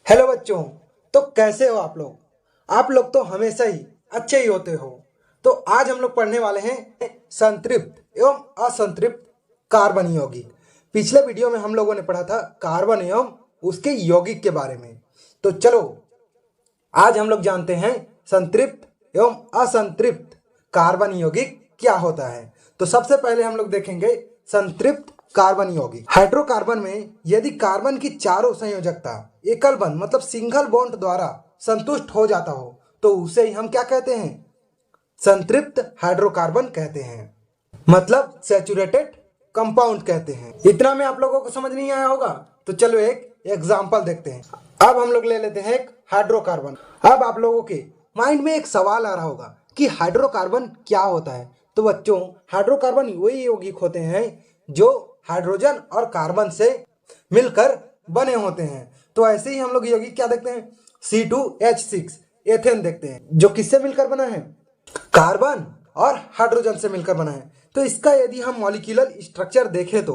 Hello बच्चों। तो कैसे हो आप लोग? आप लोग तो हमेशा ही अच्छे ही होते हो। तो आज हम लोग पढ़ने वाले हैं संतृप्त एवं असंतृप्त कार्बन यौगिक। पिछले वीडियो में हम लोगों ने पढ़ा था कार्बन एवं उसके यौगिक के बारे में। तो चलो आज हम लोग जानते हैं संतृप्त एवं असंतृप्त कार्बन यौगिक क्या होता है। तो सबसे पहले हम लोग देखेंगे संतृप्त कार्बन यौगिक। हाइड्रोकार्बन में यदि कार्बन की चारों संयोजकता एकल बंध मतलब सिंगल बॉन्ड द्वारा संतुष्ट हो जाता हो तो उसे ही हम क्या कहते हैं? संतृप्त हाइड्रोकार्बन कहते हैं, मतलब सैचुरेटेड कंपाउंड कहते हैं। इतना में आप लोगों को समझ नहीं आया होगा, तो चलो एक एग्जांपल देखते हैं। अब हम लोग ले लेते हैं एक हाइड्रोकार्बन। अब आप लोगों के माइंड में एक सवाल आ रहा होगा कि हाइड्रोकार्बन क्या होता है। तो बच्चों, हाइड्रोकार्बन वही यौगिक होते हैं जो हाइड्रोजन और कार्बन से मिलकर बने होते हैं। तो ऐसे ही हम लोग यौगिक क्या देखते हैं? C2H6 एथेन देखते हैं, जो किससे मिलकर बना है? कार्बन और हाइड्रोजन से मिलकर बना है। तो इसका यदि हम मॉलिक्यूलर स्ट्रक्चर देखें तो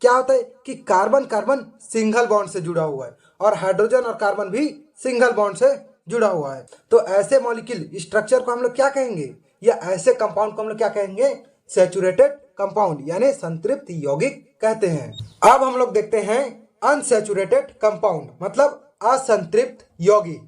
क्या होता है कि कार्बन कार्बन सिंगल बॉन्ड से जुड़ा हुआ है और हाइड्रोजन और कार्बन भी सिंगल बॉन्ड से जुड़ा हुआ है। तो ऐसे मॉलिक्यूल स्ट्रक्चर को हम लोग क्या कहेंगे, या ऐसे कंपाउंड को हम लोग क्या कहेंगे? सैचुरेटेड कंपाउंड यानी संतृप्त यौगिक कहते हैं। अब हम लोग देखते हैं अनसैचुरेटेड कंपाउंड मतलब असंतृप्त यौगिक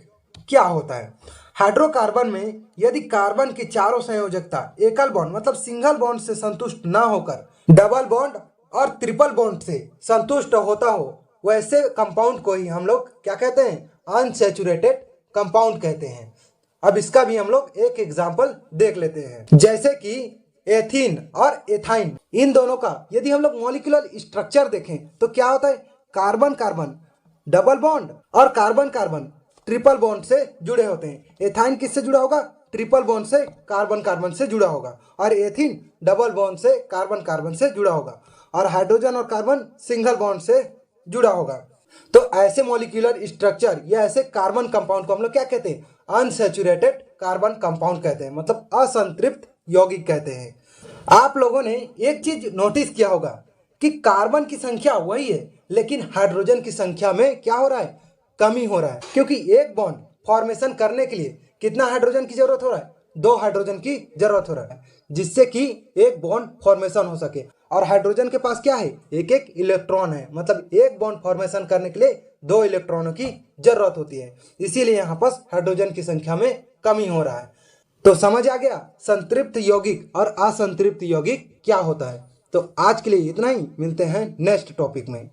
क्या होता है। हाइड्रोकार्बन में यदि कार्बन की चारों संयोजकता एकल बॉन्ड मतलब सिंगल बॉन्ड से संतुष्ट ना होकर डबल बॉन्ड और ट्रिपल बॉन्ड से संतुष्ट होता हो, वैसे कंपाउंड को ही हम लोग क्या कहते हैं? अनसैचुरेटेड कंपाउंड कहते हैं। अब इसका भी हम लोग एक एग्जांपल देख लेते हैं, जैसे कि एथीन और एथाइन। इन दोनों का यदि हम लोग मॉलिक्यूलर स्ट्रक्चर देखें तो क्या होता है? कार्बन कार्बन डबल बॉन्ड और कार्बन कार्बन ट्रिपल बॉन्ड से जुड़े होते हैं। एथाइन किससे जुड़ा होगा? ट्रिपल बॉन्ड से कार्बन कार्बन से जुड़ा होगा, और एथीन डबल बॉन्ड से कार्बन कार्बन से जुड़ा होगा, और हाइड्रोजन और कार्बन सिंगल बॉन्ड से जुड़ा होगा। तो ऐसे मॉलिक्यूलर स्ट्रक्चर या ऐसे कार्बन कंपाउंड को हम लोग क्या कहते हैं? अनसैचुरेटेड कार्बन कंपाउंड कहते हैं, मतलब असंतृप्त यौगिक कहते हैं। आप लोगों ने एक चीज नोटिस किया होगा कि कार्बन की संख्या वही है, लेकिन हाइड्रोजन की संख्या में क्या हो रहा है? कमी हो रहा है, क्योंकि एक बॉन्ड फॉर्मेशन करने के लिए कितना हाइड्रोजन की जरूरत हो रहा है? 2 हाइड्रोजन की जरूरत हो रहा है, जिससे कि एक बॉन्ड फॉर्मेशन हो सके। और हाइड्रोजन के पास क्या है? एक एक इलेक्ट्रॉन है, मतलब एक बॉन्ड फॉर्मेशन करने के लिए 2 इलेक्ट्रॉनों की जरूरत होती है। इसीलिए यहाँ पर हाइड्रोजन की संख्या में कमी हो रहा है। तो समझ आ गया संतृप्त यौगिक और असंतृप्त यौगिक क्या होता है। तो आज के लिए इतना ही, मिलते हैं नेक्स्ट टॉपिक में।